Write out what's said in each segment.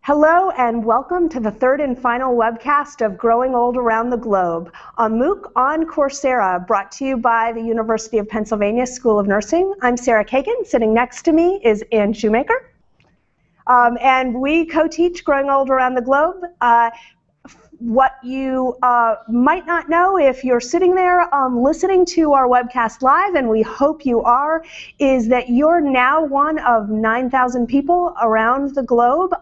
Hello and welcome to the third and final webcast of Growing Old Around the Globe, a MOOC on Coursera brought to you by the University of Pennsylvania School of Nursing. I'm Sarah Kagan. Sitting next to me is Ann Shoemaker. And we co-teach Growing Old Around the Globe. What you might not know if you're sitting there listening to our webcast live, and we hope you are, is that you're now one of 9,000 people around the globe,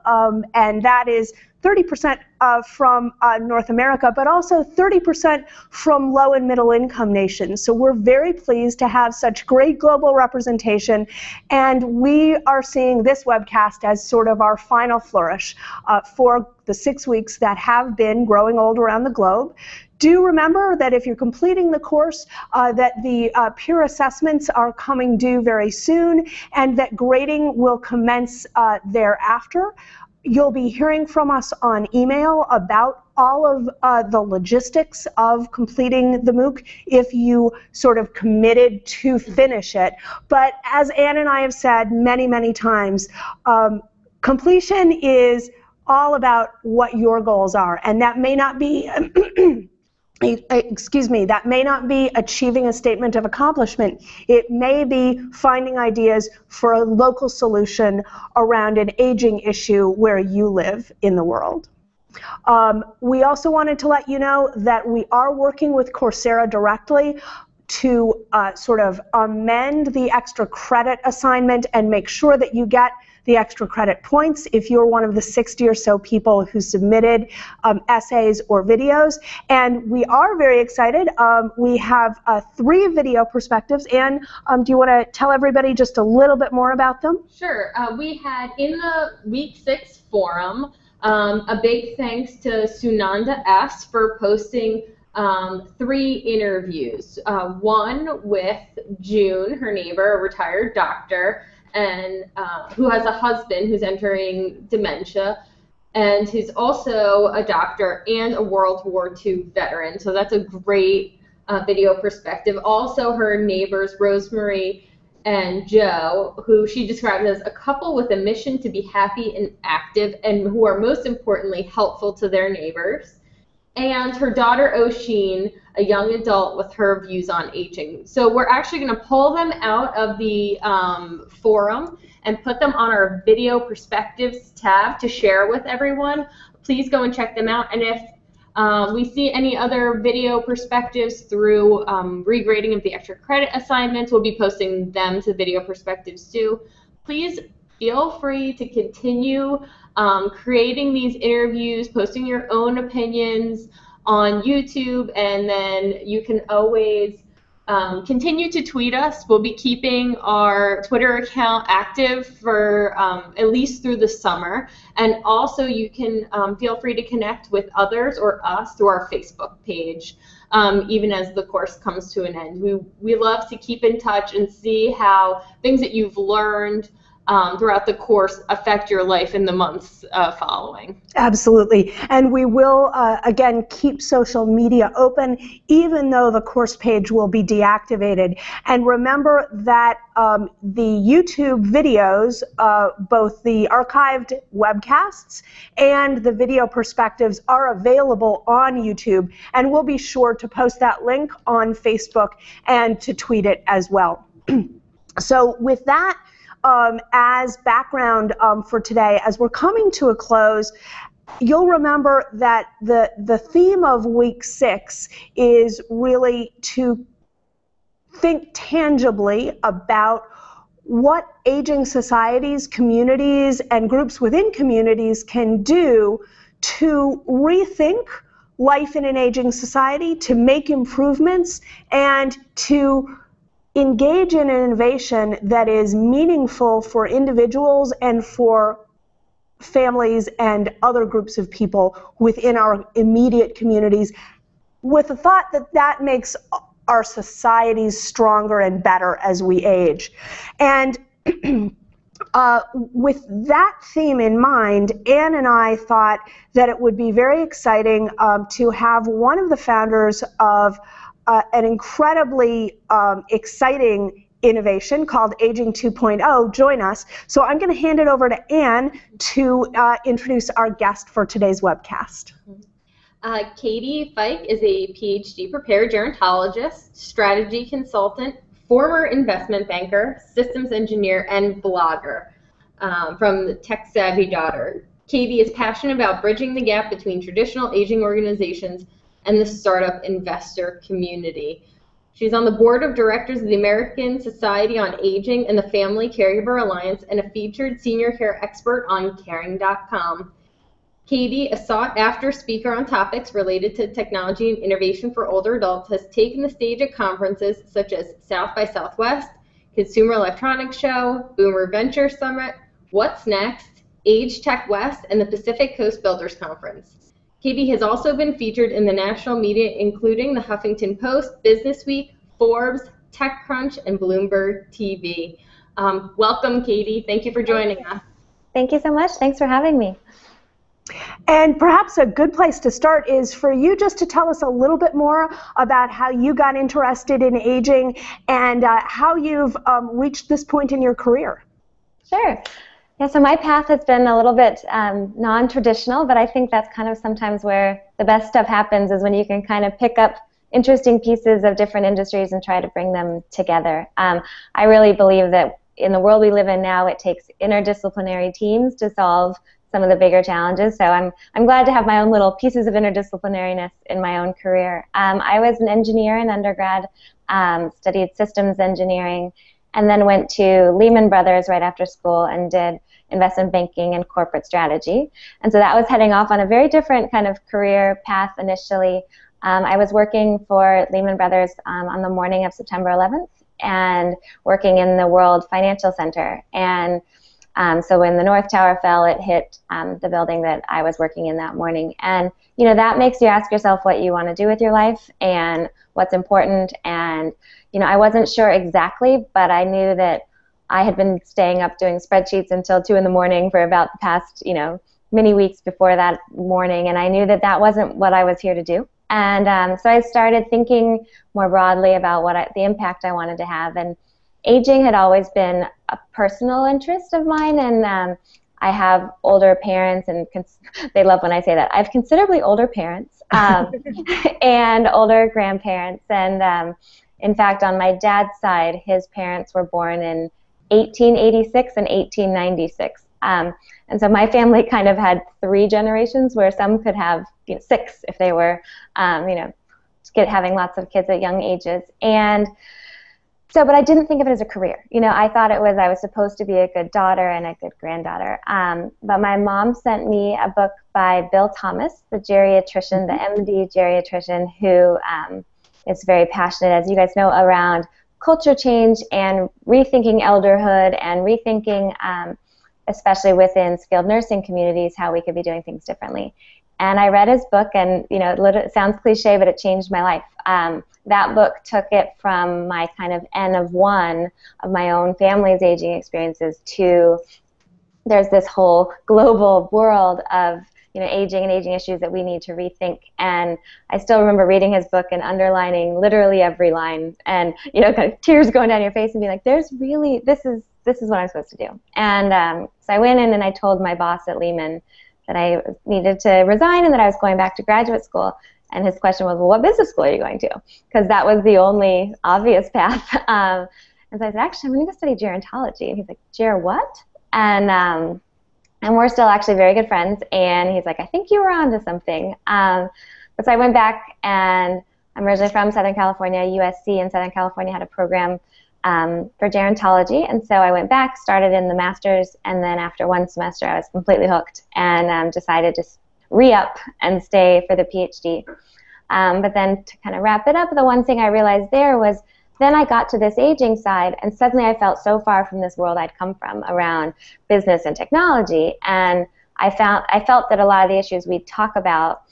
and that is 30% from North America, but also 30% from low and middle income nations. So we're very pleased to have such great global representation, and we are seeing this webcast as sort of our final flourish for the 6 weeks that have been Growing Old Around the Globe. Do remember that if you're completing the course, that the peer assessments are coming due very soon, and that grading will commence thereafter. You'll be hearing from us on email about all of the logistics of completing the MOOC if you sort of committed to finish it. But as Ann and I have said many, many times, completion is all about what your goals are, and that may not be that may not be achieving a statement of accomplishment. It may be finding ideas for a local solution around an aging issue where you live in the world. We also wanted to let you know that we are working with Coursera directly to sort of amend the extra credit assignment and make sure that you get the extra credit points if you're one of the 60 or so people who submitted essays or videos. And we are very excited. We have 3 video perspectives. And do you want to tell everybody just a little bit more about them? Sure. We had in the Week 6 forum a big thanks to Sunanda S. for posting 3 interviews. One with June, her neighbor, a retired doctor, and who has a husband who's entering dementia, and who's also a doctor and a World War II veteran. So that's a great video perspective. Also, her neighbors, Rosemary and Joe, who she described as a couple with a mission to be happy and active, and who are most importantly helpful to their neighbors. And her daughter, Oisin, a young adult with her views on aging. So we're actually going to pull them out of the forum and put them on our video perspectives tab to share with everyone. Please go and check them out. And if we see any other video perspectives through regrading of the extra credit assignments, we'll be posting them to video perspectives too. Please feel free to continue creating these interviews, posting your own opinions on YouTube, and then you can always continue to tweet us. We'll be keeping our Twitter account active for at least through the summer, and also you can feel free to connect with others or us through our Facebook page, even as the course comes to an end. We love to keep in touch and see how things that you've learned throughout the course affect your life in the months following. Absolutely. And we will, again, keep social media open, even though the course page will be deactivated. And remember that the YouTube videos, both the archived webcasts and the video perspectives, are available on YouTube. And we'll be sure to post that link on Facebook and to tweet it as well. So with that, as background for today, as we're coming to a close, you'll remember that the theme of Week 6 is really to think tangibly about what aging societies, communities, and groups within communities can do to rethink life in an aging society, to make improvements, and to engage in an innovation that is meaningful for individuals and for families and other groups of people within our immediate communities, with the thought that that makes our societies stronger and better as we age. And with that theme in mind, Ann and I thought that it would be very exciting to have one of the founders of an incredibly exciting innovation called Aging 2.0 join us. So I'm going to hand it over to Anne to introduce our guest for today's webcast. Katie Fike is a PhD prepared gerontologist, strategy consultant, former investment banker, systems engineer, and blogger from the Tech Savvy Daughter. Katie is passionate about bridging the gap between traditional aging organizations and the startup investor community. She's on the board of directors of the American Society on Aging and the Family Caregiver Alliance and a featured senior care expert on caring.com. Katie, a sought-after speaker on topics related to technology and innovation for older adults, has taken the stage at conferences such as South by Southwest, Consumer Electronics Show, Boomer Venture Summit, What's Next, Age Tech West, and the Pacific Coast Builders Conference. Katie has also been featured in the national media, including the Huffington Post, Business Week, Forbes, TechCrunch, and Bloomberg TV. Welcome, Katie. Thank you for joining us. Thank you so much. Thanks for having me. And perhaps a good place to start is for you just to tell us a little bit more about how you got interested in aging and how you've reached this point in your career. Sure. Yeah, so my path has been a little bit non-traditional, but I think that's kind of sometimes where the best stuff happens, is when you can kind of pick up interesting pieces of different industries and try to bring them together. I really believe that in the world we live in now, it takes interdisciplinary teams to solve some of the bigger challenges. So I'm glad to have my own little pieces of interdisciplinariness in my own career. I was an engineer in undergrad, studied systems engineering, and then went to Lehman Brothers right after school and did investment banking and corporate strategy. And so that was heading off on a very different kind of career path initially. I was working for Lehman Brothers on the morning of September 11th and working in the World Financial Center. And so when the North Tower fell, it hit the building that I was working in that morning. And, you know, that makes you ask yourself what you want to do with your life and what's important. And, you know, I wasn't sure exactly, but I knew that I had been staying up doing spreadsheets until 2 in the morning for about the past, you know, many weeks before that morning. And I knew that that wasn't what I was here to do. And so I started thinking more broadly about the impact I wanted to have. And aging had always been a personal interest of mine, and I have older parents, and they love when I say that. I have considerably older parents and older grandparents, and in fact, on my dad's side, his parents were born in 1886 and 1896. And so my family kind of had 3 generations, where some could have 6 if they were, having lots of kids at young ages. And so, but I didn't think of it as a career. You know, I thought I was supposed to be a good daughter and a good granddaughter. But my mom sent me a book by Bill Thomas, the geriatrician, the MD geriatrician, who is very passionate, as you guys know, around culture change and rethinking elderhood and rethinking, especially within skilled nursing communities, how we could be doing things differently. And I read his book, and it sounds cliche, but it changed my life. That book took it from my kind of N of 1 of my own family's aging experiences to there's this whole global world of aging and aging issues that we need to rethink. And I still remember reading his book and underlining literally every line, and kind of tears going down your face and being like, "There's really this is what I'm supposed to do." And so I went in and I told my boss at Lehman that I needed to resign and that I was going back to graduate school. And his question was, "Well, what business school are you going to?" Because that was the only obvious path. And so I said, "Actually, I'm going to go study gerontology." And he's like, "Ger what?" And we're still actually very good friends. And he's like, "I think you were onto something." But so I went back, and I'm originally from Southern California. USC in Southern California had a program for gerontology. And so I went back, started in the master's, and then after 1 semester, I was completely hooked and decided to re-up and stay for the PhD. But then to kind of wrap it up, the one thing I realized there was then I got to this aging side, and suddenly I felt so far from this world I'd come from around business and technology. And I felt that a lot of the issues we talk about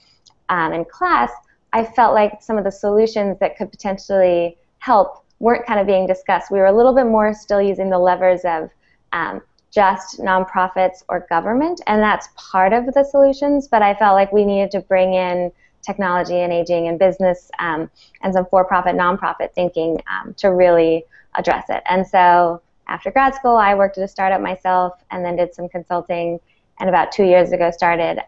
in class, I felt like some of the solutions that could potentially help weren't kind of being discussed. We were a little bit more still using the levers of just nonprofits or government, and that's part of the solutions, but I felt like we needed to bring in technology and aging and business and some for-profit, nonprofit thinking to really address it. And so after grad school, I worked at a startup myself and then did some consulting, and about 2 years ago started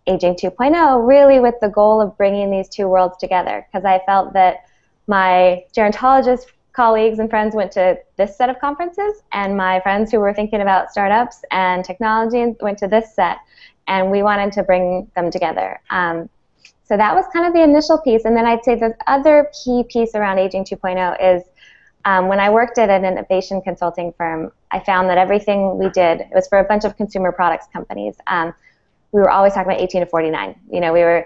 Aging 2.0, really with the goal of bringing these two worlds together, because I felt that my gerontologist colleagues and friends went to this set of conferences, and my friends who were thinking about startups and technology went to this set, and we wanted to bring them together. So that was kind of the initial piece, and then I'd say the other key piece around Aging 2.0 is when I worked at an innovation consulting firm, I found that everything we did, it was for a bunch of consumer products companies, we were always talking about 18 to 49. You know, we were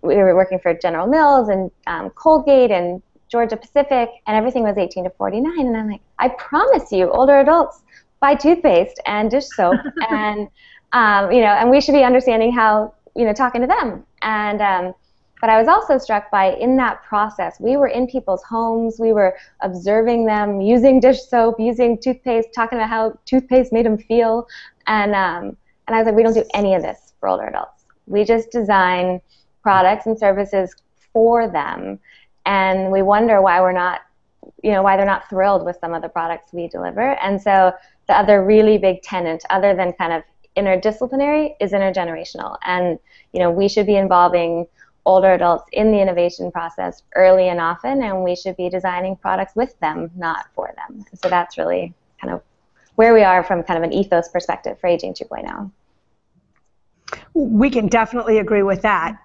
working for General Mills and Colgate and Georgia Pacific, and everything was 18 to 49. And I'm like, I promise you, older adults buy toothpaste and dish soap, and you know, and we should be understanding how, you know, talking to them. And but I was also struck by, in that process, we were in people's homes, we were observing them using dish soap, using toothpaste, talking about how toothpaste made them feel, and I was like, we don't do any of this for older adults. We just design products and services for them, and we wonder why we're not, you know, why they're not thrilled with some of the products we deliver. And so the other really big tenet, other than kind of interdisciplinary, is intergenerational. And, you know, we should be involving older adults in the innovation process early and often, and we should be designing products with them, not for them. So that's really kind of where we are from kind of an ethos perspective for Aging 2.0. We can definitely agree with that,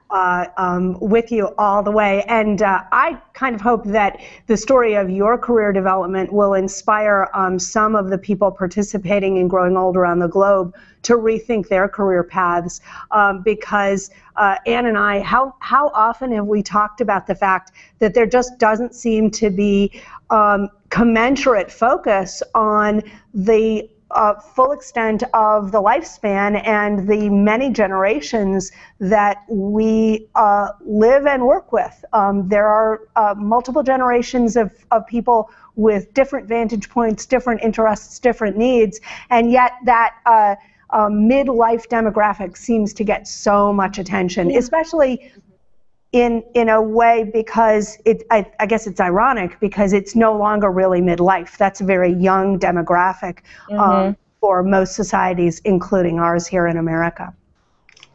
with you all the way. And I kind of hope that the story of your career development will inspire some of the people participating in Growing Old around the globe to rethink their career paths. Because Ann and I, how often have we talked about the fact that there just doesn't seem to be commensurate focus on the full extent of the lifespan and the many generations that we live and work with. There are multiple generations of people with different vantage points, different interests, different needs, and yet that midlife demographic seems to get so much attention, especially in a way, because I guess it's ironic, because it's no longer really midlife. That's a very young demographic for most societies, including ours here in America.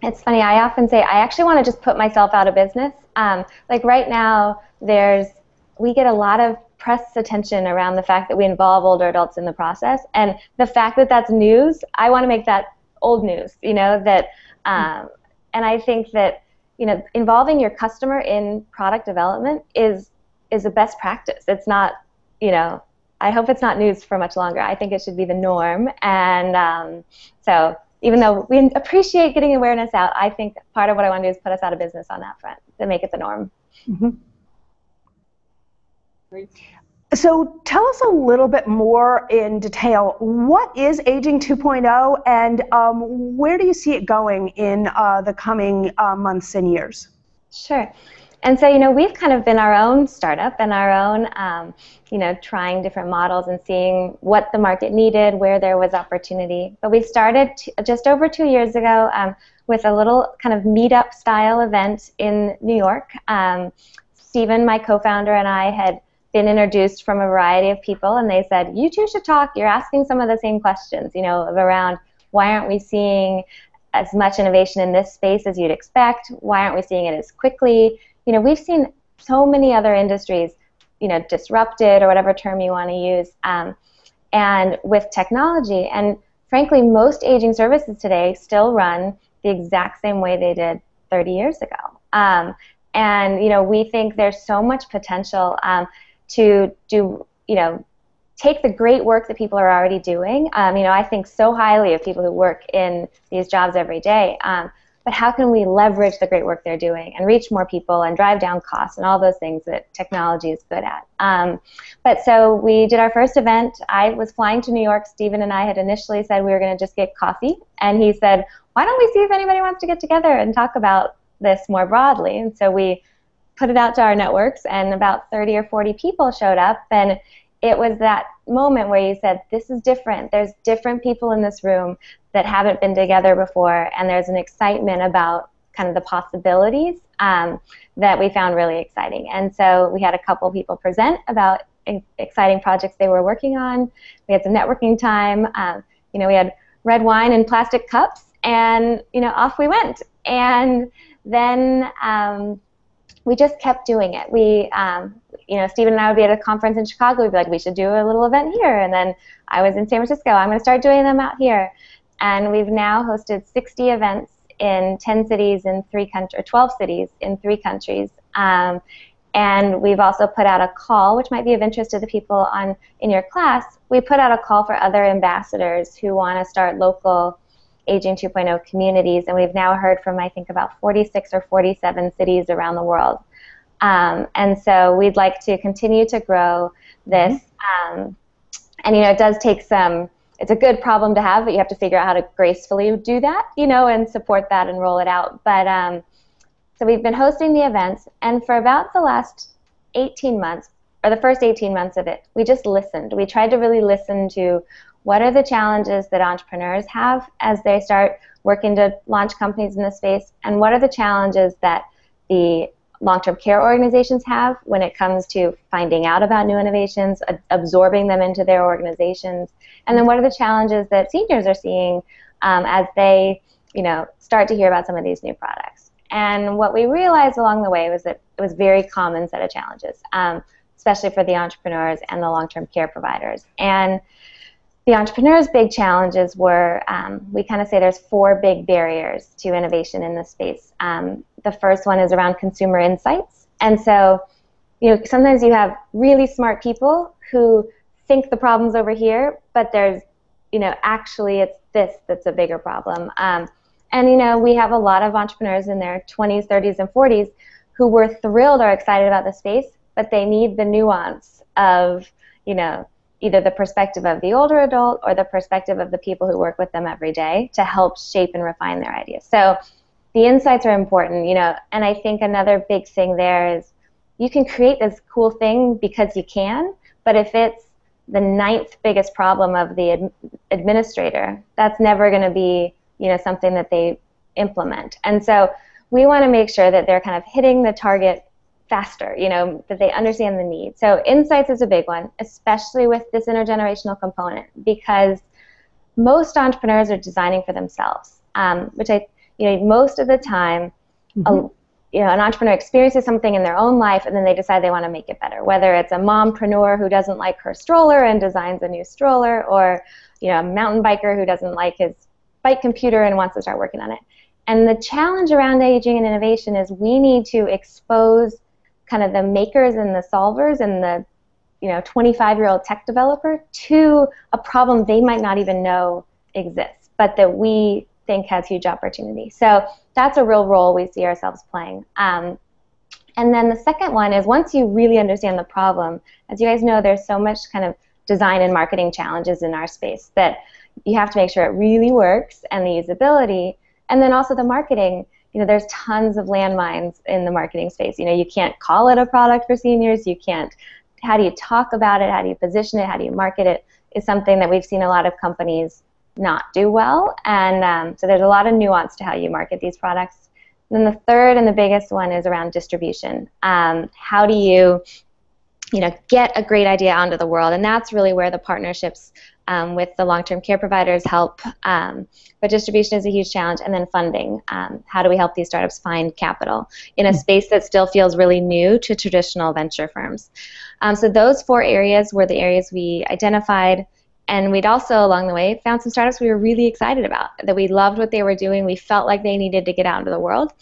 It's funny, I often say I actually want to just put myself out of business. Like right now, we get a lot of press attention around the fact that we involve older adults in the process, and the fact that that's news, I want to make that old news, you know, that, and I think that, you know, involving your customer in product development is a best practice. It's not, you know, I hope it's not news for much longer. I think it should be the norm. And so even though we appreciate getting awareness out, I think part of what I want to do is put us out of business on that front, to make it the norm. Great. So tell us a little bit more in detail. What is Aging 2.0, and where do you see it going in the coming months and years? Sure. And so, you know, we've kind of been our own startup and our own, you know, trying different models and seeing what the market needed, where there was opportunity. But we started just over 2 years ago with a little kind of meetup style event in New York. Stephen, my co-founder, and I had been introduced from a variety of people, and they said, you two should talk. You're asking some of the same questions, you know, around why aren't we seeing as much innovation in this space as you'd expect? Why aren't we seeing it as quickly? You know, we've seen so many other industries, you know, disrupted, or whatever term you want to use, and with technology. And frankly, most aging services today still run the exact same way they did 30 years ago. And, you know, we think there's so much potential to do, you know, take the great work that people are already doing. You know, I think so highly of people who work in these jobs every day. But how can we leverage the great work they're doing and reach more people and drive down costs and all those things that technology is good at? But so we did our first event. I was flying to New York. Stephen and I had initially said we were going to just get coffee. And he said, why don't we see if anybody wants to get together and talk about this more broadly? And so we put it out to our networks, and about 30 or 40 people showed up. And it was that moment where you said, this is different. There's different people in this room that haven't been together before, and there's an excitement about kind of the possibilities that we found really exciting. And so we had a couple people present about exciting projects they were working on. We had some networking time. We had red wine in plastic cups, and off we went. And then we just kept doing it. Stephen and I would be at a conference in Chicago. We'd be like, we should do a little event here. And then I was in San Francisco. I'm going to start doing them out here. And we've now hosted 60 events in 10 cities in 3 countries, or 12 cities in 3 countries. And we've also put out a call, which might be of interest to the people in your class. We put out a call for other ambassadors who want to start local Aging 2.0 communities, and we've now heard from, I think, about 46 or 47 cities around the world. And so we'd like to continue to grow this. And, it does take it's a good problem to have, but you have to figure out how to gracefully do that, and support that and roll it out. But so we've been hosting the events, and for about the last 18 months, or the first 18 months of it, we just listened. We tried to really listen to what are the challenges that entrepreneurs have as they start working to launch companies in this space, and what are the challenges that the long-term care organizations have when it comes to finding out about new innovations, absorbing them into their organizations, and then what are the challenges that seniors are seeing as they start to hear about some of these new products. And what we realized along the way was that it was a very common set of challenges, especially for the entrepreneurs and the long-term care providers. And the entrepreneurs' big challenges were, we kind of say there's 4 big barriers to innovation in this space. The first one is around consumer insights. And so, sometimes you have really smart people who think the problem's over here, but there's, actually it's this that's a bigger problem. And we have a lot of entrepreneurs in their 20s, 30s, and 40s who were thrilled or excited about the space, but they need the nuance of, either the perspective of the older adult or the perspective of the people who work with them every day to help shape and refine their ideas. So the insights are important, and I think another big thing there is you can create this cool thing because you can, but if it's the 9th biggest problem of the administrator, that's never going to be, something that they implement. And so we want to make sure that they're kind of hitting the target faster, that they understand the need. So insights is a big one, especially with this intergenerational component, because most entrepreneurs are designing for themselves, which most of the time, an entrepreneur experiences something in their own life and then they decide they want to make it better, whether it's a mompreneur who doesn't like her stroller and designs a new stroller, or a mountain biker who doesn't like his bike computer and wants to start working on it. And the challenge around aging and innovation is we need to expose kind of the makers and the solvers and the 25-year-old tech developer to a problem they might not even know exists, but that we think has huge opportunity. So that's a real role we see ourselves playing. And then the second one is, once you really understand the problem, as you guys know, there's so much kind of design and marketing challenges in our space that you have to make sure it really works, and the usability, and then also the marketing. There's tons of landmines in the marketing space. You can't call it a product for seniors. You can't. How do you talk about it? How do you position it? How do you market it? Is something that we've seen a lot of companies not do well. And so there's a lot of nuance to how you market these products. And then the third and the biggest one is around distribution. How do you, get a great idea onto the world? And that's really where the partnerships with the long-term care providers help. But distribution is a huge challenge. And then funding. How do we help these startups find capital in a space that still feels really new to traditional venture firms? So those 4 areas were the areas we identified. And we'd also, along the way, found some startups we were really excited about, that we loved what they were doing. We felt like they needed to get out into the world.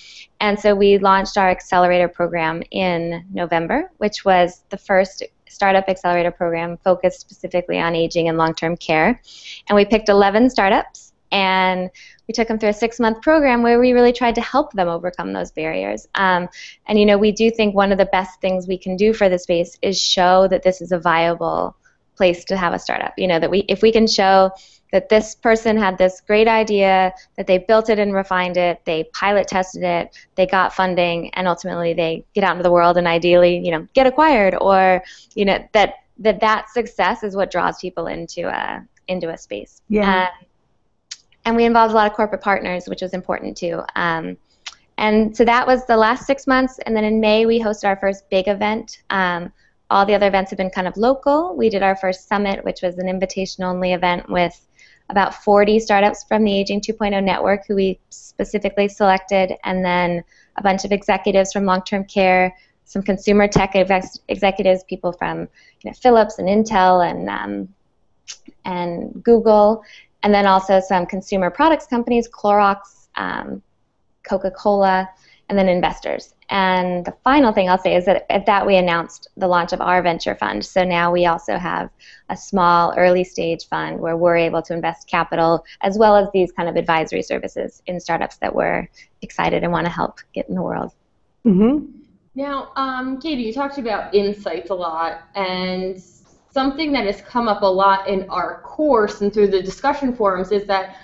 And so we launched our accelerator program in November, which was the first startup accelerator program focused specifically on aging and long-term care. And we picked 11 startups, and we took them through a 6-month program where we really tried to help them overcome those barriers. And we do think one of the best things we can do for the space is show that this is a viable place to have a startup. That if we can show that this person had this great idea, that they built it and refined it, they pilot tested it, they got funding, and ultimately they get out into the world and ideally, get acquired, or that success is what draws people into a space. Yeah. And we involved a lot of corporate partners, which was important too. And so that was the last 6 months, and then in May we hosted our first big event. All the other events have been kind of local. We did our first summit, which was an invitation-only event with about 40 startups from the Aging 2.0 network who we specifically selected, and then a bunch of executives from long-term care, some consumer tech executives, people from Philips and Intel and Google, and then also some consumer products companies, Clorox, Coca-Cola, and then investors. And the final thing I'll say is that at that we announced the launch of our venture fund. So now we also have a small early stage fund where we're able to invest capital as well as these kind of advisory services in startups that we're excited and want to help get in the world. Mm-hmm. Now, Katie, you talked about insights a lot, and something that has come up a lot in our course and through the discussion forums is that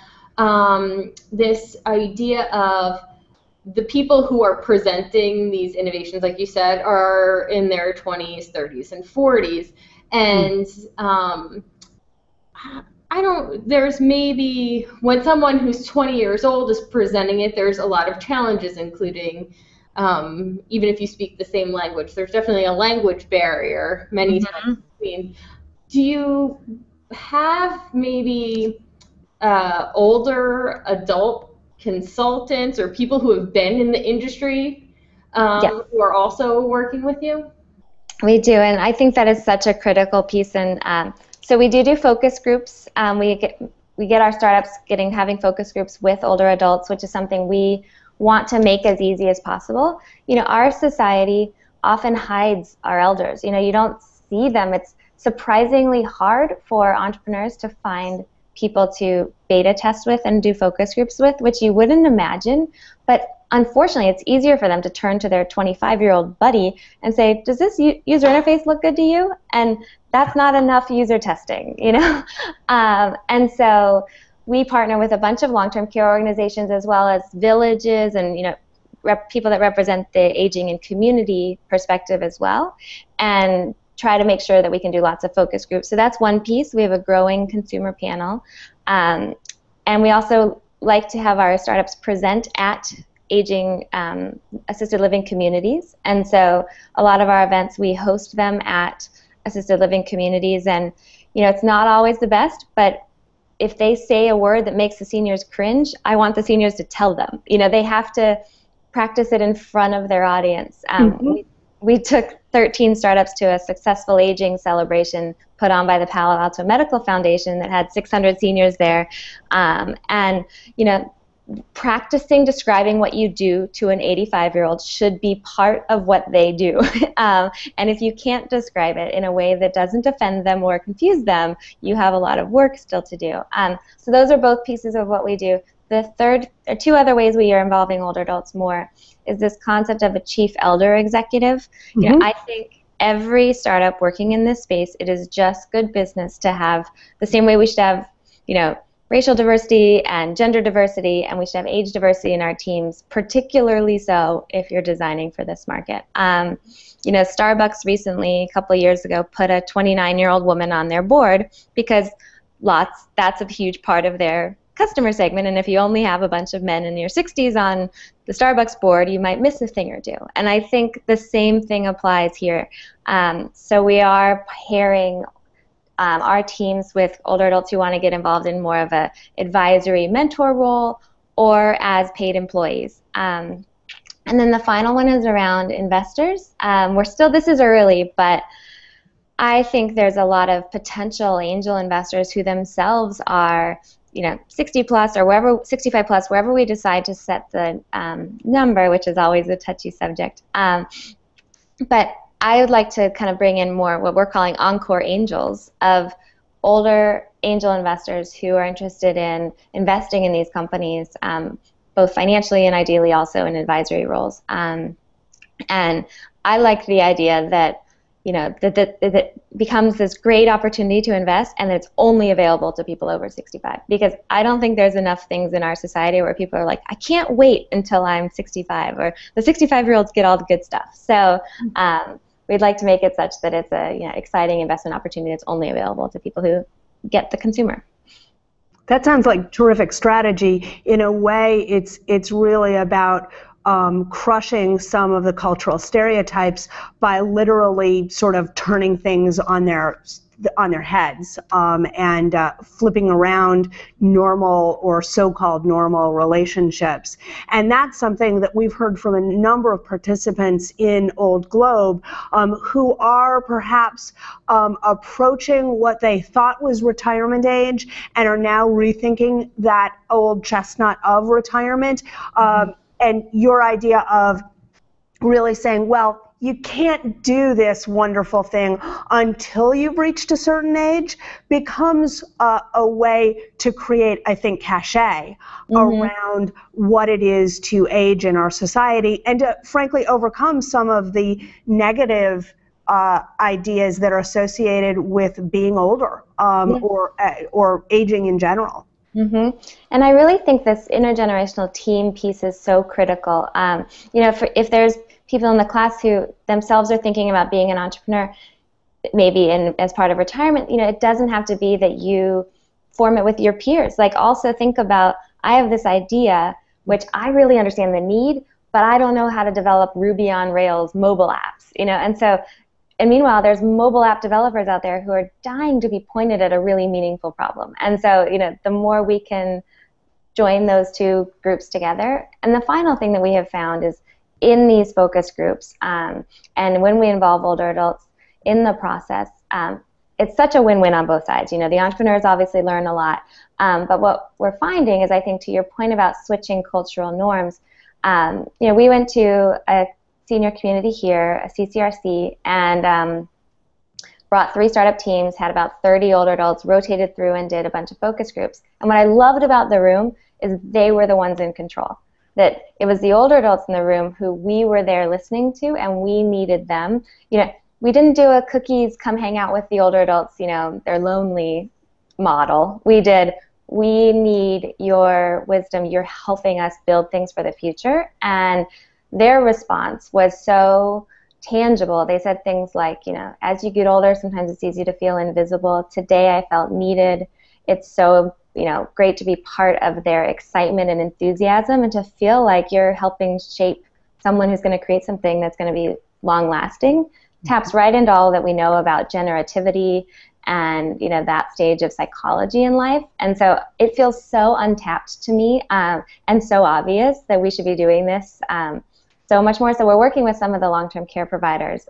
this idea of the people who are presenting these innovations, like you said, are in their 20s, 30s, and 40s. And there's maybe, when someone who's 20 years old is presenting it, there's a lot of challenges, including, even if you speak the same language, there's definitely a language barrier many times between. Do you have maybe older adult consultants or people who have been in the industry who are also working with you? We do, and I think that is such a critical piece. And so we do focus groups. We get our startups having focus groups with older adults, which is something we want to make as easy as possible. Our society often hides our elders. You don't see them. It's surprisingly hard for entrepreneurs to find people to beta test with and do focus groups with, which you wouldn't imagine. But unfortunately, it's easier for them to turn to their 25-year-old buddy and say, does this user interface look good to you? And that's not enough user testing, And so we partner with a bunch of long-term care organizations as well as villages and, people that represent the aging and community perspective as well, and try to make sure that we can do lots of focus groups. So that's one piece. We have a growing consumer panel. And we also like to have our startups present at aging assisted living communities. And so a lot of our events, we host them at assisted living communities. And, it's not always the best, but if they say a word that makes the seniors cringe, I want the seniors to tell them. They have to practice it in front of their audience. We took 13 startups to a successful aging celebration put on by the Palo Alto Medical Foundation that had 600 seniors there. And, practicing describing what you do to an 85-year-old should be part of what they do. And if you can't describe it in a way that doesn't offend them or confuse them, you have a lot of work still to do. So those are both pieces of what we do. Two other ways we are involving older adults more is this concept of a chief elder executive. I think every startup working in this space, it is just good business to have the same way we should have, racial diversity and gender diversity, and we should have age diversity in our teams, particularly so if you're designing for this market. Starbucks recently, a couple of years ago, put a 29-year-old woman on their board because that's a huge part of their customer segment, and if you only have a bunch of men in your 60s on the Starbucks board, you might miss a thing or two. And I think the same thing applies here. So we are pairing our teams with older adults who want to get involved in more of a advisory mentor role or as paid employees. And then the final one is around investors. This is early, but I think there's a lot of potential angel investors who themselves are 60 plus or 65 plus, wherever we decide to set the number, which is always a touchy subject. But I would like to kind of bring in more what we're calling encore angels of older angel investors who are interested in investing in these companies, both financially and ideally also in advisory roles. And I like the idea that that it becomes this great opportunity to invest, and that it's only available to people over 65. Because I don't think there's enough things in our society where people are like, I can't wait until I'm 65, or the 65-year-olds get all the good stuff. So we'd like to make it such that it's a exciting investment opportunity that's only available to people who get the consumer. That sounds like terrific strategy. In a way, it's really about crushing some of the cultural stereotypes by literally sort of turning things on their heads and flipping around normal or so-called normal relationships. And that's something that we've heard from a number of participants in Old Globe who are perhaps approaching what they thought was retirement age and are now rethinking that old chestnut of retirement. And your idea of really saying, well, you can't do this wonderful thing until you've reached a certain age becomes a way to create, I think, cachet around what it is to age in our society and to, frankly, overcome some of the negative ideas that are associated with being older or aging in general. And I really think this intergenerational team piece is so critical. If there's people in the class who themselves are thinking about being an entrepreneur, maybe as part of retirement, it doesn't have to be that you form it with your peers. Like, also think about, I have this idea, which I really understand the need, but I don't know how to develop Ruby on Rails mobile apps, and meanwhile, there's mobile app developers out there who are dying to be pointed at a really meaningful problem. And so, the more we can join those two groups together. And the final thing that we have found is in these focus groups, and when we involve older adults in the process, it's such a win-win on both sides. The entrepreneurs obviously learn a lot, but what we're finding is, I think, to your point about switching cultural norms, we went to a senior community here, a CCRC, and brought 3 startup teams, had about 30 older adults, rotated through and did a bunch of focus groups. And what I loved about the room is they were the ones in control. That it was the older adults in the room who we were there listening to, and we needed them. We didn't do a cookies, come hang out with the older adults, they're lonely model. We did, we need your wisdom, you're helping us build things for the future. And their response was so tangible. They said things like, as you get older, sometimes it's easy to feel invisible. Today I felt needed. It's so, great to be part of their excitement and enthusiasm and to feel like you're helping shape someone who's going to create something that's going to be long-lasting. Taps right into all that we know about generativity and, that stage of psychology in life. And so it feels so untapped to me and so obvious that we should be doing this so much more. So we're working with some of the long-term care providers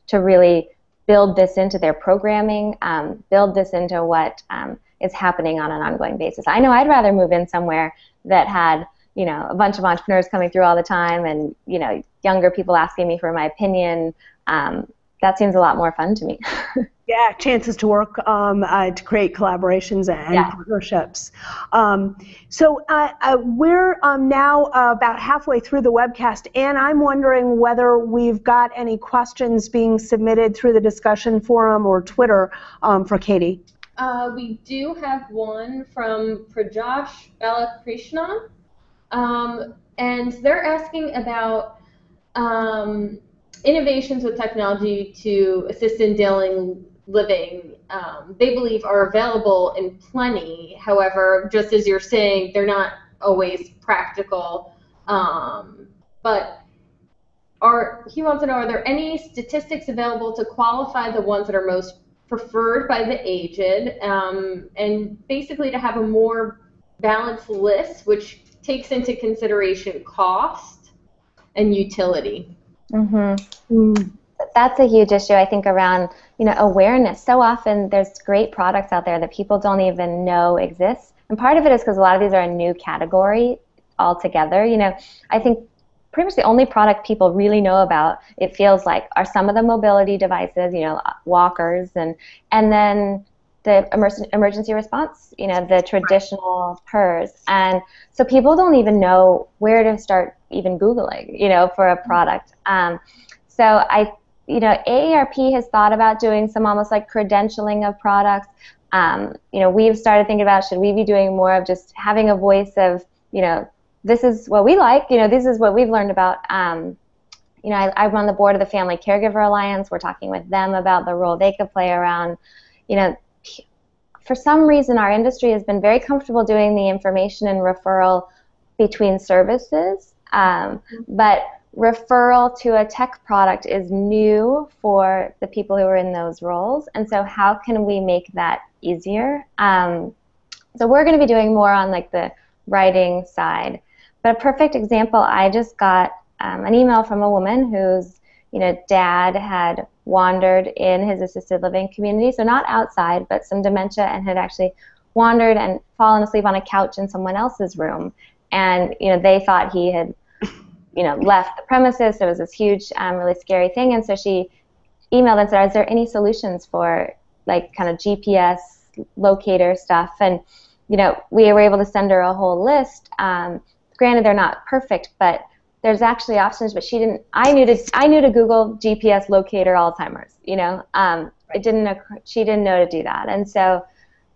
to really build this into their programming, build this into what is happening on an ongoing basis. I know I'd rather move in somewhere that had, a bunch of entrepreneurs coming through all the time and, younger people asking me for my opinion. That seems a lot more fun to me. Yeah, chances to work to create collaborations and partnerships. So we're now about halfway through the webcast, and I'm wondering whether we've got any questions being submitted through the discussion forum or Twitter for Katie. We do have one from Prajosh Balakrishnan, and they're asking about innovations with technology to assist in daily living. They believe are available in plenty. However, just as you're saying, they're not always practical. But he wants to know, are there any statistics available to qualify the ones that are most preferred by the aged, and basically to have a more balanced list which takes into consideration cost and utility? That's a huge issue, I think, around awareness. So often there's great products out there that people don't even know exist, and part of it is because a lot of these are a new category altogether. I think pretty much the only product people really know about, it feels like, are some of the mobility devices, walkers, and then the emergency response, the traditional PERS. And so people don't even know where to start even Googling, for a product. So AARP has thought about doing some almost like credentialing of products. We've started thinking about, should we be doing more of just having a voice of, this is what we like, this is what we've learned about. I'm on the board of the Family Caregiver Alliance. We're talking with them about the role they could play around, for some reason our industry has been very comfortable doing the information and referral between services, But referral to a tech product is new for the people who are in those roles, and so how can we make that easier? So we're going to be doing more on like the writing side. But a perfect example, I just got an email from a woman whose dad had wandered in his assisted living community, so not outside, but some dementia, and had actually wandered and fallen asleep on a couch in someone else's room. And they thought he had left the premises. There was this huge, really scary thing. And so she emailed and said, is there any solutions for like kind of GPS locator stuff? And, we were able to send her a whole list. Granted, they're not perfect, but there's actually options. But I knew to Google GPS locator Alzheimer's, it didn't occur, she didn't know to do that. And so,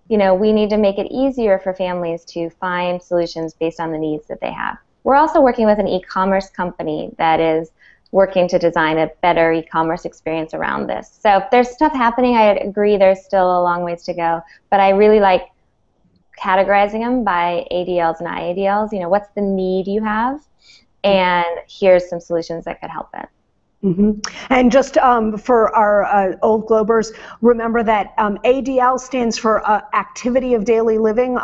we need to make it easier for families to find solutions based on the needs that they have. We're also working with an e-commerce company that is working to design a better e-commerce experience around this. So if there's stuff happening, I agree there's still a long ways to go, but I really like categorizing them by ADLs and IADLs. What's the need you have, and here's some solutions that could help it. And just for our old Globers, remember that ADL stands for activity of daily living.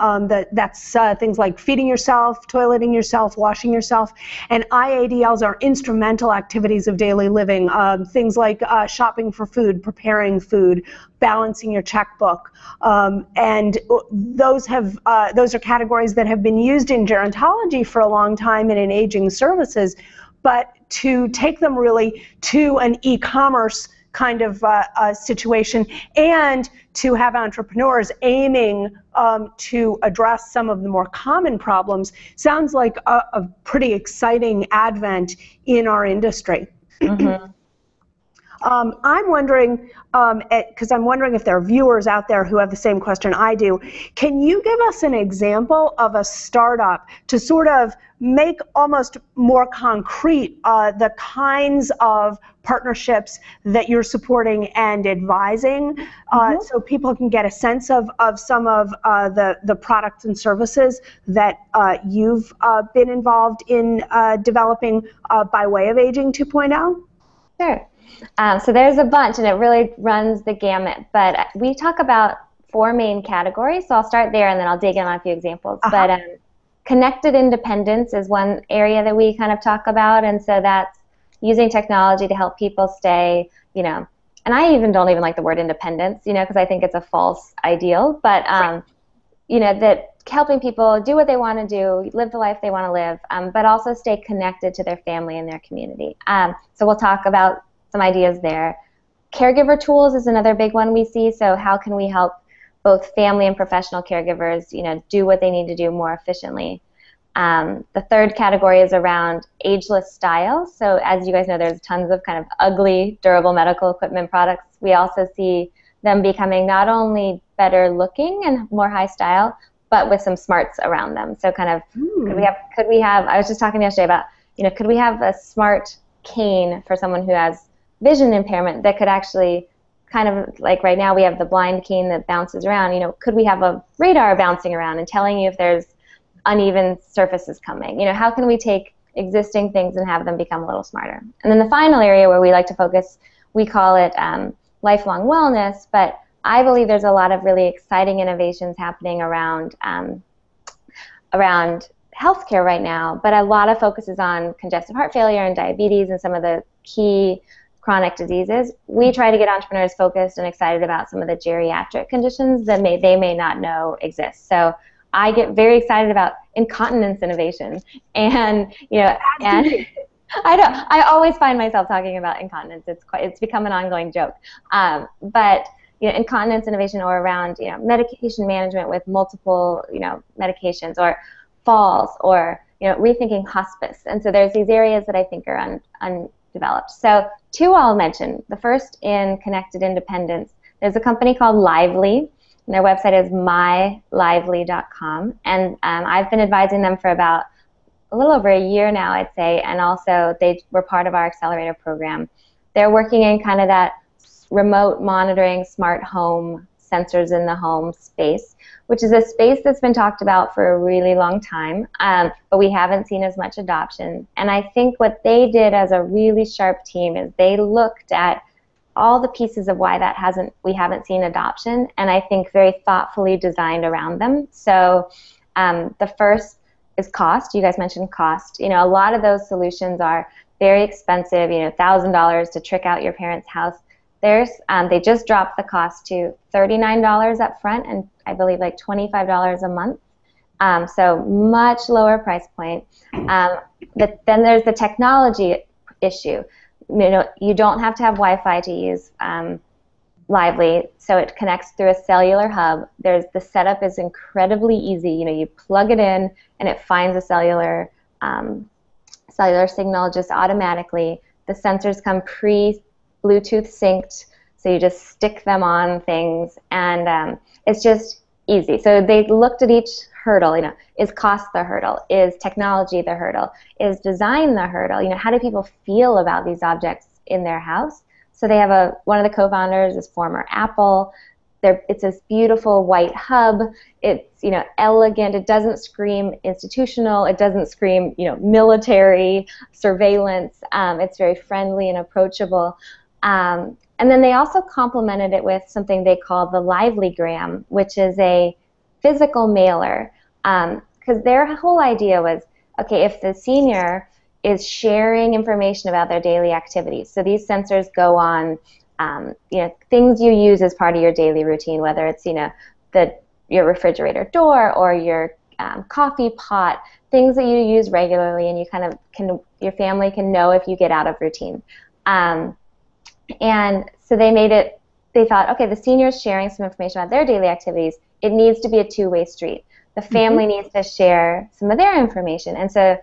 That's things like feeding yourself, toileting yourself, washing yourself. And IADLs are instrumental activities of daily living. Things like shopping for food, preparing food, balancing your checkbook. And those are categories that have been used in gerontology for a long time and in aging services. But to take them really to an e-commerce kind of situation, and to have entrepreneurs aiming to address some of the more common problems, sounds like a pretty exciting advent in our industry. I'm wondering, because I'm wondering if there are viewers out there who have the same question I do, can you give us an example of a startup to sort of make almost more concrete the kinds of partnerships that you're supporting and advising, so people can get a sense of some of the products and services that you've been involved in developing by way of Aging 2.0? Sure. So there's a bunch, and it really runs the gamut. But we talk about 4 main categories, so I'll start there, and then I'll dig in on a few examples. But connected independence is one area that we kind of talk about, and so that's using technology to help people stay, and I don't even like the word independence, because I think it's a false ideal, but, that helping people do what they want to do, live the life they want to live, but also stay connected to their family and their community. So we'll talk about some ideas there. Caregiver tools is another big one we see, so how can we help both family and professional caregivers, do what they need to do more efficiently. The third category is around ageless style. So as you guys know, there's tons of kind of ugly, durable medical equipment products. We also see them becoming not only better looking and more high style, but with some smarts around them. So kind of, could we have, I was just talking yesterday about, could we have a smart cane for someone who has vision impairment that could actually kind of, like right now we have the blind cane that bounces around, could we have a radar bouncing around and telling you if there's uneven surfaces coming? How can we take existing things and have them become a little smarter? And then the final area where we like to focus, we call it lifelong wellness, but I believe there's a lot of really exciting innovations happening around healthcare right now, but a lot of focus is on congestive heart failure and diabetes and some of the key chronic diseases. We try to get entrepreneurs focused and excited about some of the geriatric conditions that they may not know exist. So I get very excited about incontinence innovation, and and I always find myself talking about incontinence. It's become an ongoing joke, but incontinence innovation, or around medication management with multiple medications, or falls, or rethinking hospice. And so there's these areas that I think are undeveloped. So 2 I'll mention. The first, in connected independence, there's a company called Lively, and their website is mylively.com, and I've been advising them for about a little over a year now, I'd say, and also they were part of our accelerator program. They're working in kind of that remote monitoring, smart home, sensors in the home space, which is a space that's been talked about for a really long time, but we haven't seen as much adoption. And I think what they did as a really sharp team is they looked at all the pieces of why we haven't seen adoption, and I think very thoughtfully designed around them. So the first is cost. You guys mentioned cost. You know, a lot of those solutions are very expensive, you know, $1,000 to trick out your parents' house. They just dropped the cost to $39 up front and I believe like $25 a month. So much lower price point. Then there's the technology issue. You know, you don't have to have Wi-Fi to use Lively, so it connects through a cellular hub. The setup is incredibly easy. You know, you plug it in and it finds a cellular signal just automatically. The sensors come Bluetooth synced, so you just stick them on things, and it's just easy. So they looked at each hurdle. You know, is cost the hurdle? Is technology the hurdle? Is design the hurdle? You know, how do people feel about these objects in their house? So they have one of the co-founders is former Apple. It's this beautiful white hub. It's, you know, elegant. It doesn't scream institutional. It doesn't scream, you know, military surveillance. It's very friendly and approachable. And then they also complemented it with something they call the Livelygram, which is a physical mailer. Because their whole idea was, okay, if the senior is sharing information about their daily activities, so these sensors go on, you know, things you use as part of your daily routine, whether it's, you know, your refrigerator door or your coffee pot, things that you use regularly, and you kind of your family can know if you get out of routine. And so they thought, okay, the senior's sharing some information about their daily activities. It needs to be a two-way street. The family needs to share some of their information. And so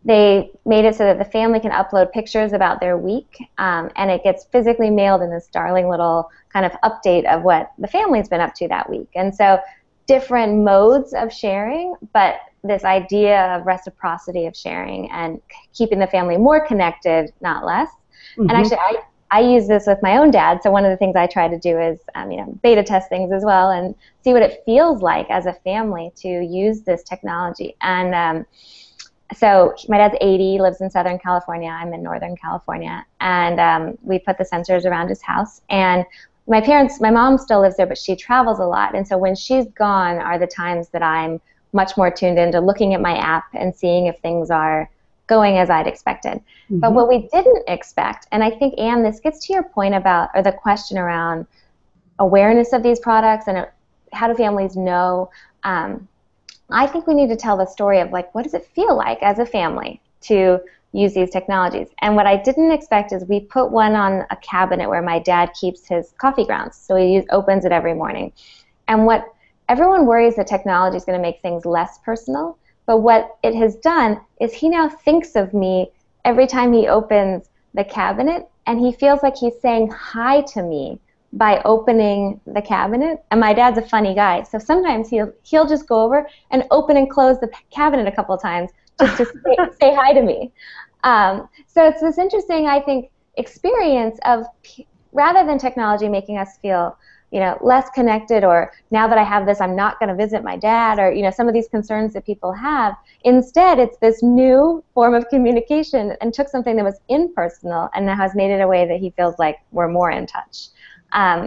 they made it so that the family can upload pictures about their week, and it gets physically mailed in this darling little kind of update of what the family's been up to that week. And so different modes of sharing, but this idea of reciprocity of sharing and keeping the family more connected, not less. And actually, I use this with my own dad, so one of the things I try to do is you know, beta test things as well and see what it feels like as a family to use this technology. And so my dad's 80, lives in Southern California. I'm in Northern California, and we put the sensors around his house. And my mom still lives there, but she travels a lot, and so when she's gone are the times that I'm much more tuned into looking at my app and seeing if things are going as I'd expected. But what we didn't expect, and I think, Anne, this gets to your point about, or the question around awareness of these products and how do families know, I think we need to tell the story of, like, what does it feel like as a family to use these technologies? And what I didn't expect is we put one on a cabinet where my dad keeps his coffee grounds, so he opens it every morning. And what everyone worries that technology is going to make things less personal, but what it has done is he now thinks of me every time he opens the cabinet, and he feels like he's saying hi to me by opening the cabinet. And my dad's a funny guy, so sometimes he'll just go over and open and close the cabinet a couple times just to say hi to me. So it's this interesting, I think, experience of, rather than technology making us feel, you know, less connected, or now that I have this, I'm not going to visit my dad, or, you know, some of these concerns that people have. Instead, it's this new form of communication, and took something that was impersonal and now has made it a way that he feels like we're more in touch.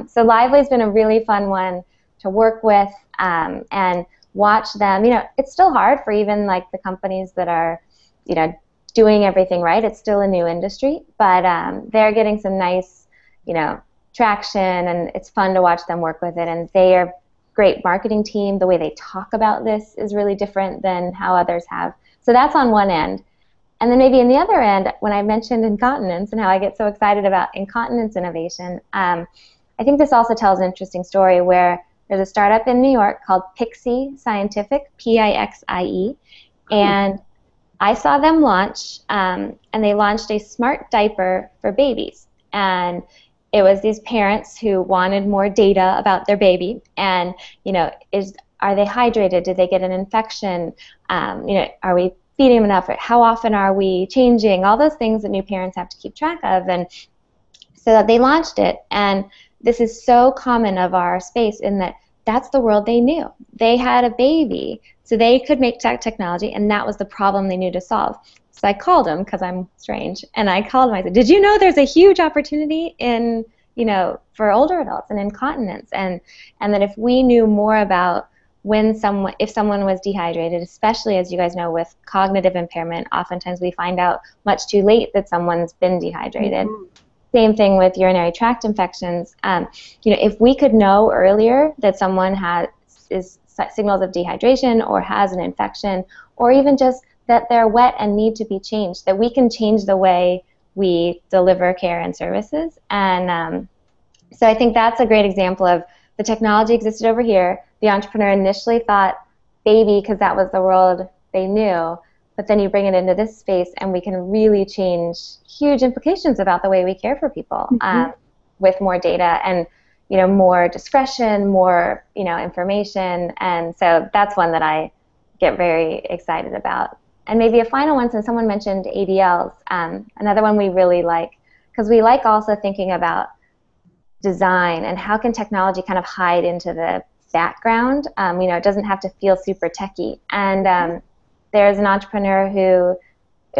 So Lively's been a really fun one to work with and watch them. You know, it's still hard for even like the companies that are, you know, doing everything right. It's still a new industry, but they're getting some nice, you know, traction, and it's fun to watch them work with it. And they are a great marketing team. The way they talk about this is really different than how others have. So that's on one end. And then maybe in the other end, when I mentioned incontinence and how I get so excited about incontinence innovation, I think this also tells an interesting story where there's a startup in New York called Pixie Scientific, Pixie, and I saw them launch, and they launched a smart diaper for babies. And it was these parents who wanted more data about their baby, and, you know, are they hydrated? Did they get an infection? You know, are we feeding them enough? How often are we changing? All those things that new parents have to keep track of. And so they launched it, and this is so common of our space in that that's the world they knew. They had a baby, so they could make technology, and that was the problem they knew to solve. So I called him, because I'm strange, and I called him. I said, did you know there's a huge opportunity in, for older adults and incontinence, and that if we knew more about if someone was dehydrated, especially, as you guys know, with cognitive impairment, oftentimes we find out much too late that someone's been dehydrated. Mm-hmm. Same thing with urinary tract infections. If we could know earlier that someone is signals of dehydration or has an infection, or even just that they're wet and need to be changed, that we can change the way we deliver care and services. And so I think that's a great example of the technology existed over here. The entrepreneur initially thought baby because that was the world they knew, but then you bring it into this space and we can really change huge implications about the way we care for people with more data and more discretion, more information. And so that's one that I get very excited about. And maybe a final one, since someone mentioned ADLs, another one we really like, because we like also thinking about design and how can technology kind of hide into the background. It doesn't have to feel super techy. And there's an entrepreneur who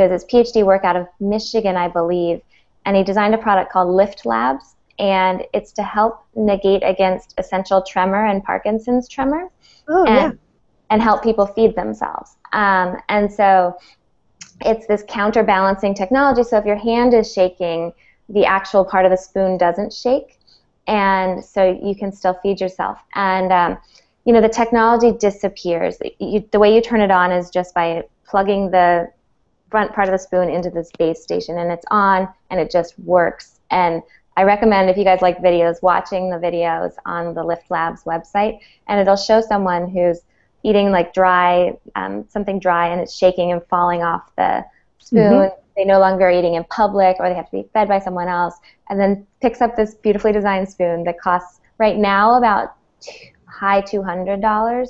is his PhD work out of Michigan, I believe, and he designed a product called Lift Labs, and it's to help negate against essential tremor and Parkinson's tremor. And help people feed themselves. And so it's this counterbalancing technology. So if your hand is shaking, the actual part of the spoon doesn't shake, and so you can still feed yourself. And the technology disappears. The way you turn it on is just by plugging the front part of the spoon into this base station, and it's on, and it just works. And I recommend, if you guys like videos, watching the videos on the Lift Labs website, and it'll show someone who's eating like something dry, and it's shaking and falling off the spoon. Mm-hmm. They no longer are eating in public, or they have to be fed by someone else, and then picks up this beautifully designed spoon that costs right now about high $200,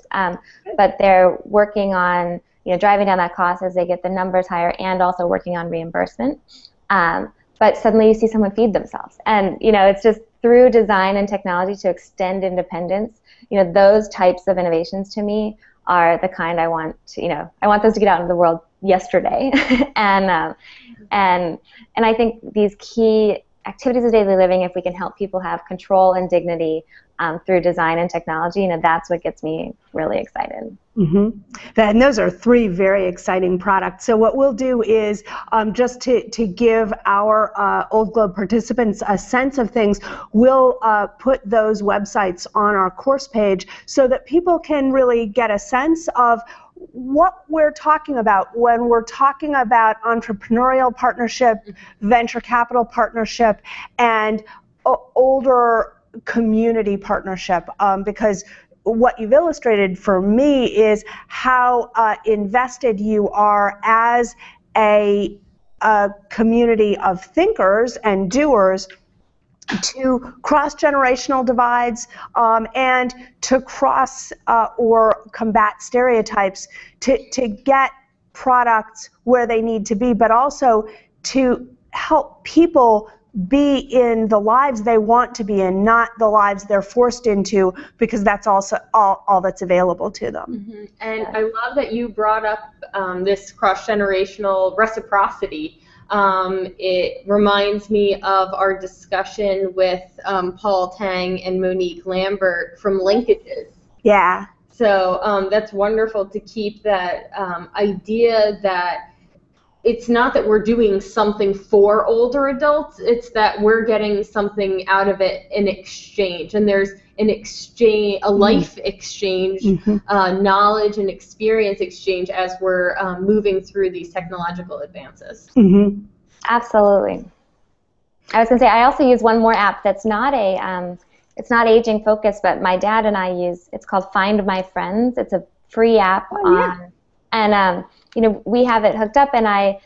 but they're working on driving down that cost as they get the numbers higher, and also working on reimbursement. But suddenly you see someone feed themselves, and it's just through design and technology to extend independence. Those types of innovations to me are the kind I want to, I want those to get out into the world yesterday. and I think these key activities of daily living, if we can help people have control and dignity through design and technology, that's what gets me really excited. Mm-hmm. And those are three very exciting products. So what we'll do is just to give our Old Globe participants a sense of things, we'll put those websites on our course page so that people can really get a sense of what we're talking about when we're talking about entrepreneurial partnership, venture capital partnership, and older community partnership, because what you've illustrated for me is how invested you are as a community of thinkers and doers to cross generational divides and to cross or combat stereotypes, to get products where they need to be, but also to help people be in the lives they want to be in, not the lives they're forced into, because that's also all that's available to them. Mm-hmm. And I love that you brought up this cross-generational reciprocity. It reminds me of our discussion with Paul Tang and Monique Lambert from Linkages. Yeah. So that's wonderful to keep that idea that it's not that we're doing something for older adults, it's that we're getting something out of it in exchange. And there's an exchange, a life exchange, knowledge and experience exchange as we're moving through these technological advances. Mm-hmm. Absolutely. I was going to say, I also use one more app that's not it's not aging focused, but my dad and I use, it's called Find My Friends. It's a free app and we have it hooked up, and I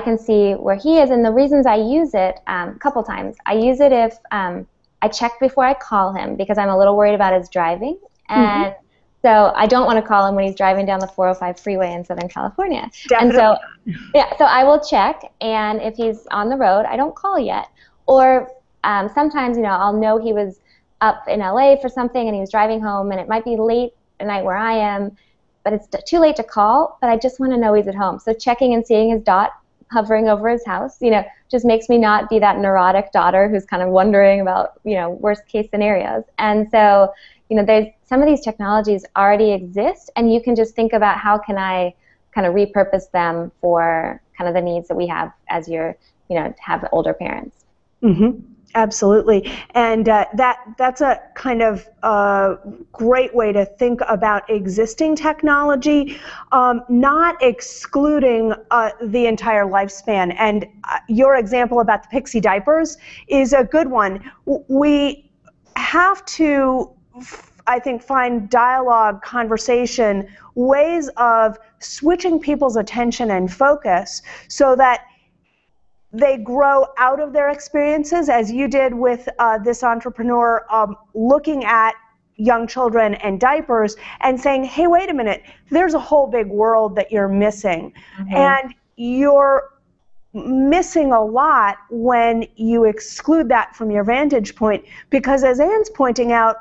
can see where he is, and the reasons I use it a couple times. I use it if I check before I call him, because I'm a little worried about his driving, and so I don't want to call him when he's driving down the 405 freeway in Southern California. Definitely. And so I will check, and if he's on the road, I don't call yet. Or sometimes I'll know he was up in LA for something and he was driving home, and it might be late at night where I am, but it's too late to call, but I just want to know he's at home. So checking and seeing his dot hovering over his house, just makes me not be that neurotic daughter who's kind of wondering about, worst case scenarios. And so, there's some of these technologies already exist, and you can just think about how can I kind of repurpose them for kind of the needs that we have as have older parents. Mm-hmm. Absolutely. And that's a kind of great way to think about existing technology, not excluding the entire lifespan. And your example about the Pixie diapers is a good one. We have to, I think, find dialogue, conversation, ways of switching people's attention and focus so that they grow out of their experiences, as you did with this entrepreneur, looking at young children and diapers and saying, hey, wait a minute, there's a whole big world that you're missing. Mm-hmm. And you're missing a lot when you exclude that from your vantage point, because as Anne's pointing out,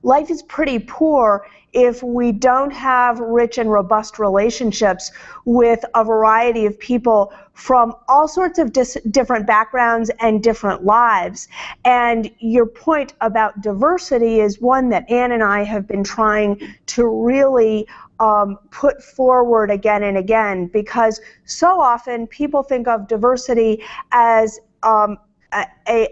life is pretty poor if we don't have rich and robust relationships with a variety of people from all sorts of different backgrounds and different lives. And your point about diversity is one that Anne and I have been trying to really put forward again and again, because so often people think of diversity as a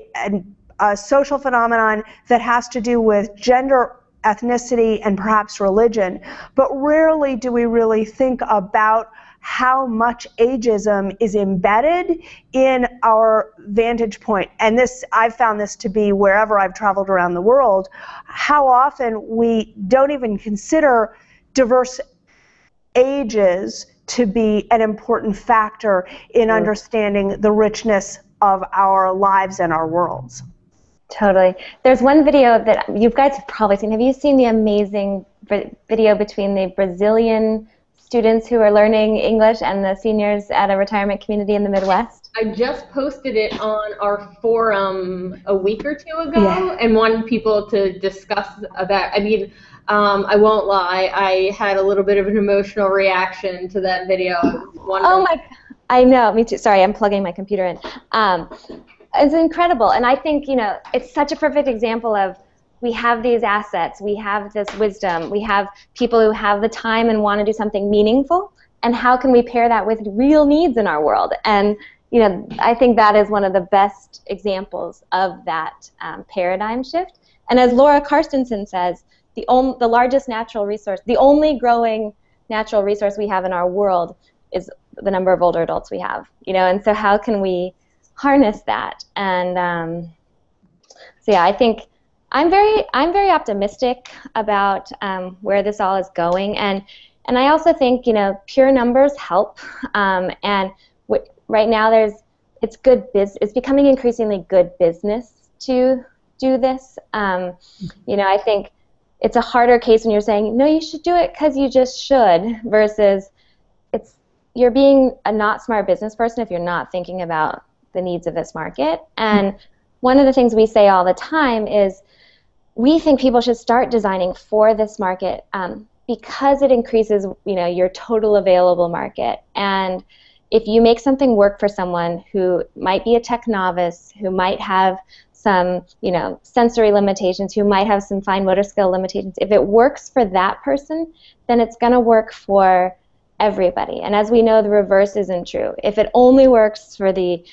social phenomenon that has to do with gender, ethnicity, and perhaps religion, but rarely do we really think about how much ageism is embedded in our vantage point. And I've found this to be wherever I've traveled around the world, how often we don't even consider diverse ages to be an important factor in understanding the richness of our lives and our worlds. Totally. There's one video that you guys have probably seen. Have you seen the amazing video between the Brazilian students who are learning English and the seniors at a retirement community in the Midwest? I just posted it on our forum a week or two ago, and wanted people to discuss that. I mean, I won't lie, I had a little bit of an emotional reaction to that video. Oh my, I know, me too. Sorry, I'm plugging my computer in. It's incredible, and I think, it's such a perfect example of we have these assets, we have this wisdom, we have people who have the time and want to do something meaningful, and how can we pair that with real needs in our world? And, I think that is one of the best examples of that paradigm shift. And as Laura Carstensen says, the largest natural resource, the only growing natural resource we have in our world is the number of older adults we have, and so how can we harness that? And so yeah, I think I'm very optimistic about where this all is going, and I also think pure numbers help, and right now it's becoming increasingly good business to do this. I think it's a harder case when you're saying no, you should do it because you just should, versus you're being a not smart business person if you're not thinking about the needs of this market. And one of the things we say all the time is we think people should start designing for this market because it increases your total available market. And if you make something work for someone who might be a tech novice, who might have some sensory limitations, who might have some fine motor skill limitations, if it works for that person, then it's going to work for everybody. And as we know, the reverse isn't true. If it only works for the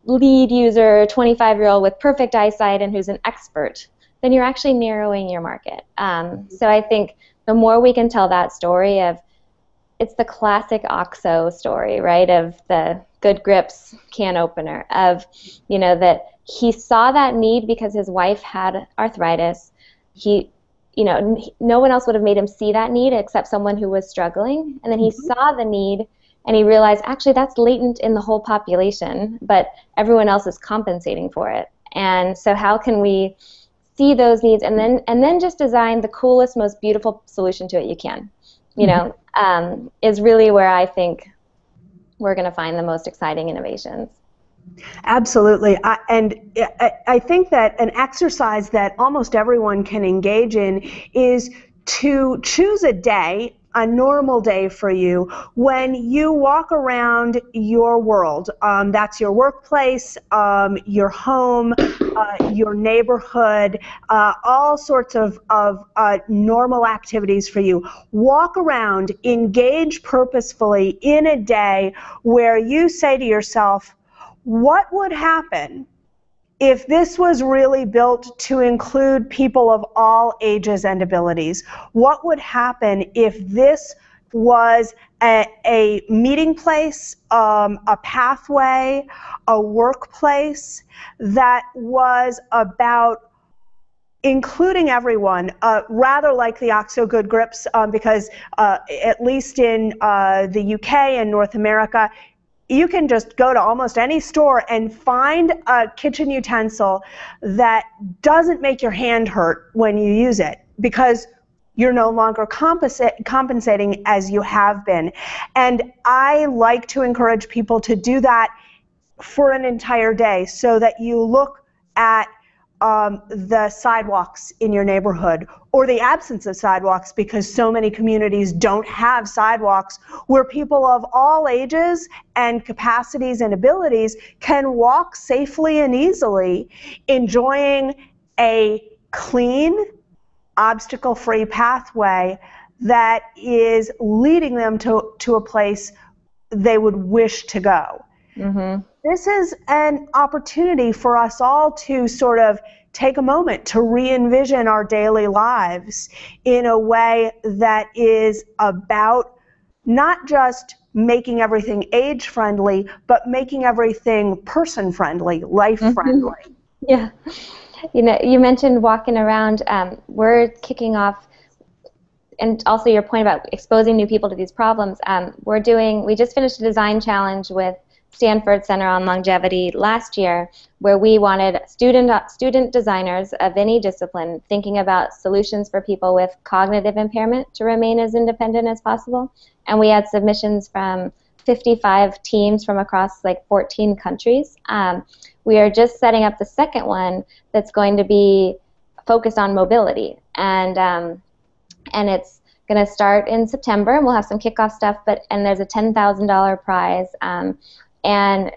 lead user, 25-year-old with perfect eyesight and who's an expert, then you're actually narrowing your market. So I think the more we can tell that story of, it's the classic OXO story, right, of the Good Grips can opener, of that he saw that need because his wife had arthritis. No one else would have made him see that need except someone who was struggling. And then he saw the need, and he realized, actually, that's latent in the whole population, but everyone else is compensating for it. And so how can we see those needs and then just design the coolest, most beautiful solution to it you can, is really where I think we're going to find the most exciting innovations. Absolutely. I think that an exercise that almost everyone can engage in is to choose a day, a normal day for you, when you walk around your world. That's your workplace, your home, your neighborhood, all sorts of normal activities for you. Walk around, engage purposefully in a day where you say to yourself, what would happen if this was really built to include people of all ages and abilities? What would happen if this was a meeting place, a pathway, a workplace that was about including everyone, rather like the OXO Good Grips, because at least in the UK and North America, you can just go to almost any store and find a kitchen utensil that doesn't make your hand hurt when you use it, because you're no longer compensating as you have been. And I like to encourage people to do that for an entire day, so that you look at the sidewalks in your neighborhood, or the absence of sidewalks, because so many communities don't have sidewalks, where people of all ages and capacities and abilities can walk safely and easily, enjoying a clean, obstacle-free pathway that is leading them to a place they would wish to go. Mm-hmm. This is an opportunity for us all to sort of take a moment to re-envision our daily lives in a way that is about not just making everything age-friendly, but making everything person-friendly, life-friendly. Mm-hmm. Yeah. You know, you mentioned walking around. We're kicking off, and also your point about exposing new people to these problems. We just finished a design challenge with Stanford Center on Longevity last year, where we wanted student designers of any discipline thinking about solutions for people with cognitive impairment to remain as independent as possible. And we had submissions from 55 teams from across like 14 countries. We are just setting up the second one that's going to be focused on mobility, and it's going to start in September, and we'll have some kickoff stuff. And there's a $10,000 prize. And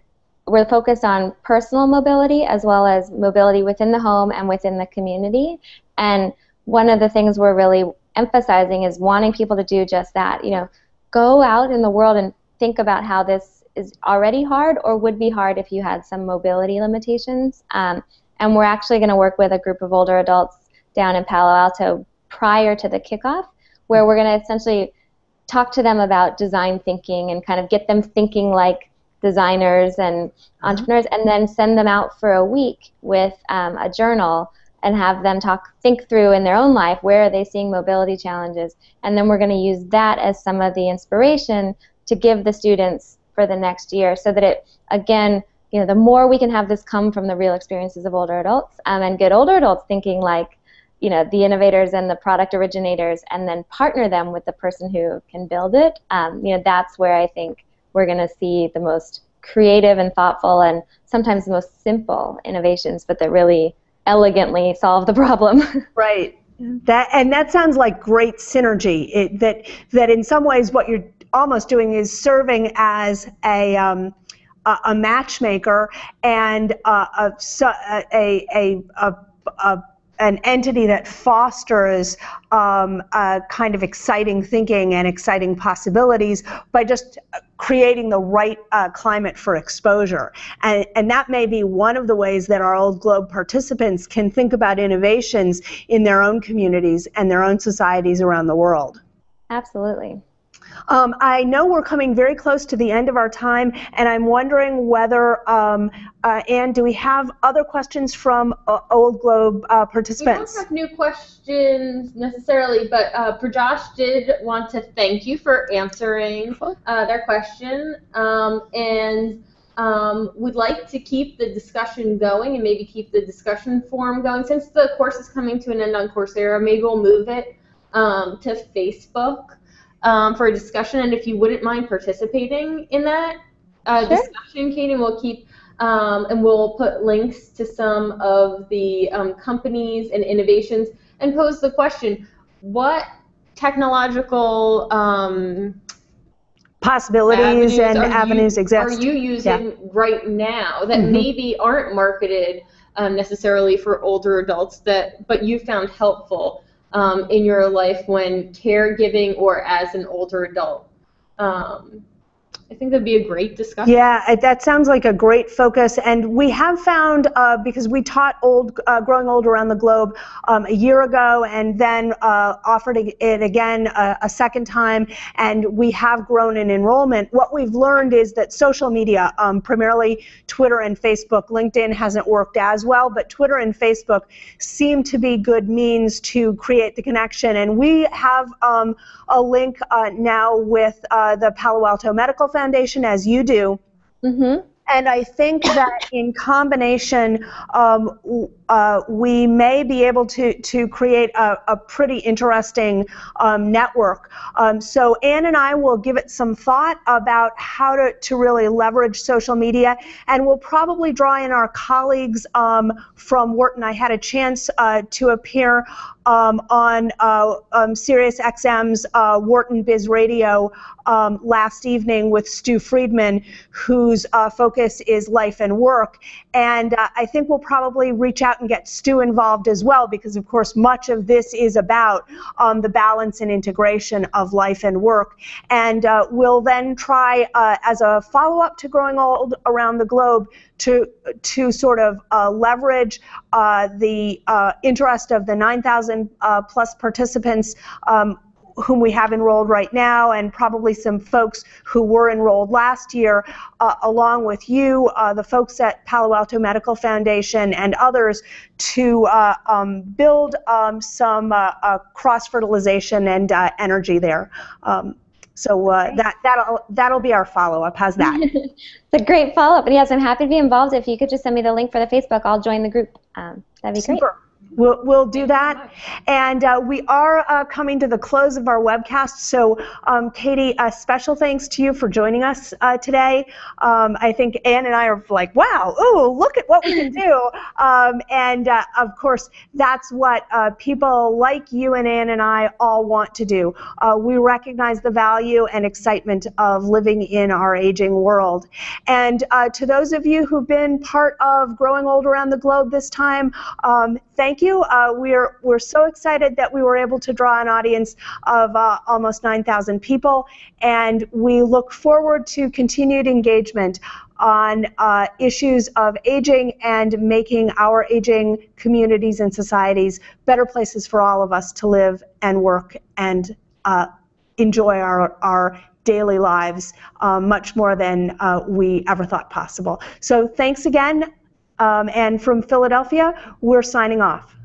we're focused on personal mobility as well as mobility within the home and within the community. And one of the things we're really emphasizing is wanting people to do just that. You know, go out in the world and think about how this is already hard or would be hard if you had some mobility limitations. And we're actually going to work with a group of older adults down in Palo Alto prior to the kickoff, where we're going to essentially talk to them about design thinking and kind of get them thinking like designers and entrepreneurs, and then send them out for a week with a journal and have them think through in their own life, where are they seeing mobility challenges, and then we're going to use that as some of the inspiration to give the students for the next year, so that it, again, you know, the more we can have this come from the real experiences of older adults, and get older adults thinking like, you know, the innovators and the product originators, and then partner them with the person who can build it. You know, that's where I think we're going to see the most creative and thoughtful and sometimes the most simple innovations, but that really elegantly solve the problem. Right. That sounds like great synergy. That in some ways what you're almost doing is serving as a matchmaker and an entity that fosters kind of exciting thinking and exciting possibilities by just creating the right climate for exposure. And that may be one of the ways that our Old Globe participants can think about innovations in their own communities and their own societies around the world. Absolutely. I know we're coming very close to the end of our time, and I'm wondering whether, Anne, do we have other questions from Old Globe participants? We don't have new questions necessarily, but Prajosh did want to thank you for answering their question, and would like to keep the discussion going and maybe keep the discussion forum going. Since the course is coming to an end on Coursera, maybe we'll move it to Facebook. For a discussion, and if you wouldn't mind participating in that discussion, Katie, we'll keep and we'll put links to some of the companies and innovations and pose the question, what technological possibilities and avenues exist. Are you using right now that maybe aren't marketed necessarily for older adults, but you found helpful in your life when caregiving or as an older adult? I think that'd be a great discussion. Yeah, that sounds like a great focus, and we have found, because we taught Growing Old Around the Globe a year ago, and then offered it again a second time, and we have grown in enrollment. What we've learned is that social media, primarily Twitter and Facebook, LinkedIn hasn't worked as well, but Twitter and Facebook seem to be good means to create the connection, and we have a link now with the Palo Alto Medical Foundation, as you do. And I think that in combination, we may be able to create a pretty interesting network. So Ann and I will give it some thought about how to really leverage social media, and we'll probably draw in our colleagues from Wharton. I had a chance to appear on Sirius XM's Wharton Biz Radio last evening with Stu Friedman, whose focus is life and work. And I think we'll probably reach out and get Stu involved as well, because of course much of this is about the balance and integration of life and work. And we'll then try, as a follow-up to Growing Old Around the Globe, to sort of leverage the interest of the 9,000 plus participants whom we have enrolled right now, and probably some folks who were enrolled last year, along with you, the folks at Palo Alto Medical Foundation and others, to build some cross-fertilization and energy there. So that'll be our follow-up. How's that? It's a great follow-up. And yes, I'm happy to be involved. If you could just send me the link for the Facebook, I'll join the group. That'd be great. Super. We'll do that. And we are coming to the close of our webcast. So Katie, special thanks to you for joining us today. I think Ann and I are like, wow, ooh, look at what we can do. And of course, that's what people like you and Ann and I all want to do. We recognize the value and excitement of living in our aging world. And to those of you who've been part of Growing Old Around the Globe this time, thank you. We're so excited that we were able to draw an audience of almost 9,000 people, and we look forward to continued engagement on issues of aging and making our aging communities and societies better places for all of us to live and work and enjoy our daily lives much more than we ever thought possible. So thanks again. And from Philadelphia, we're signing off.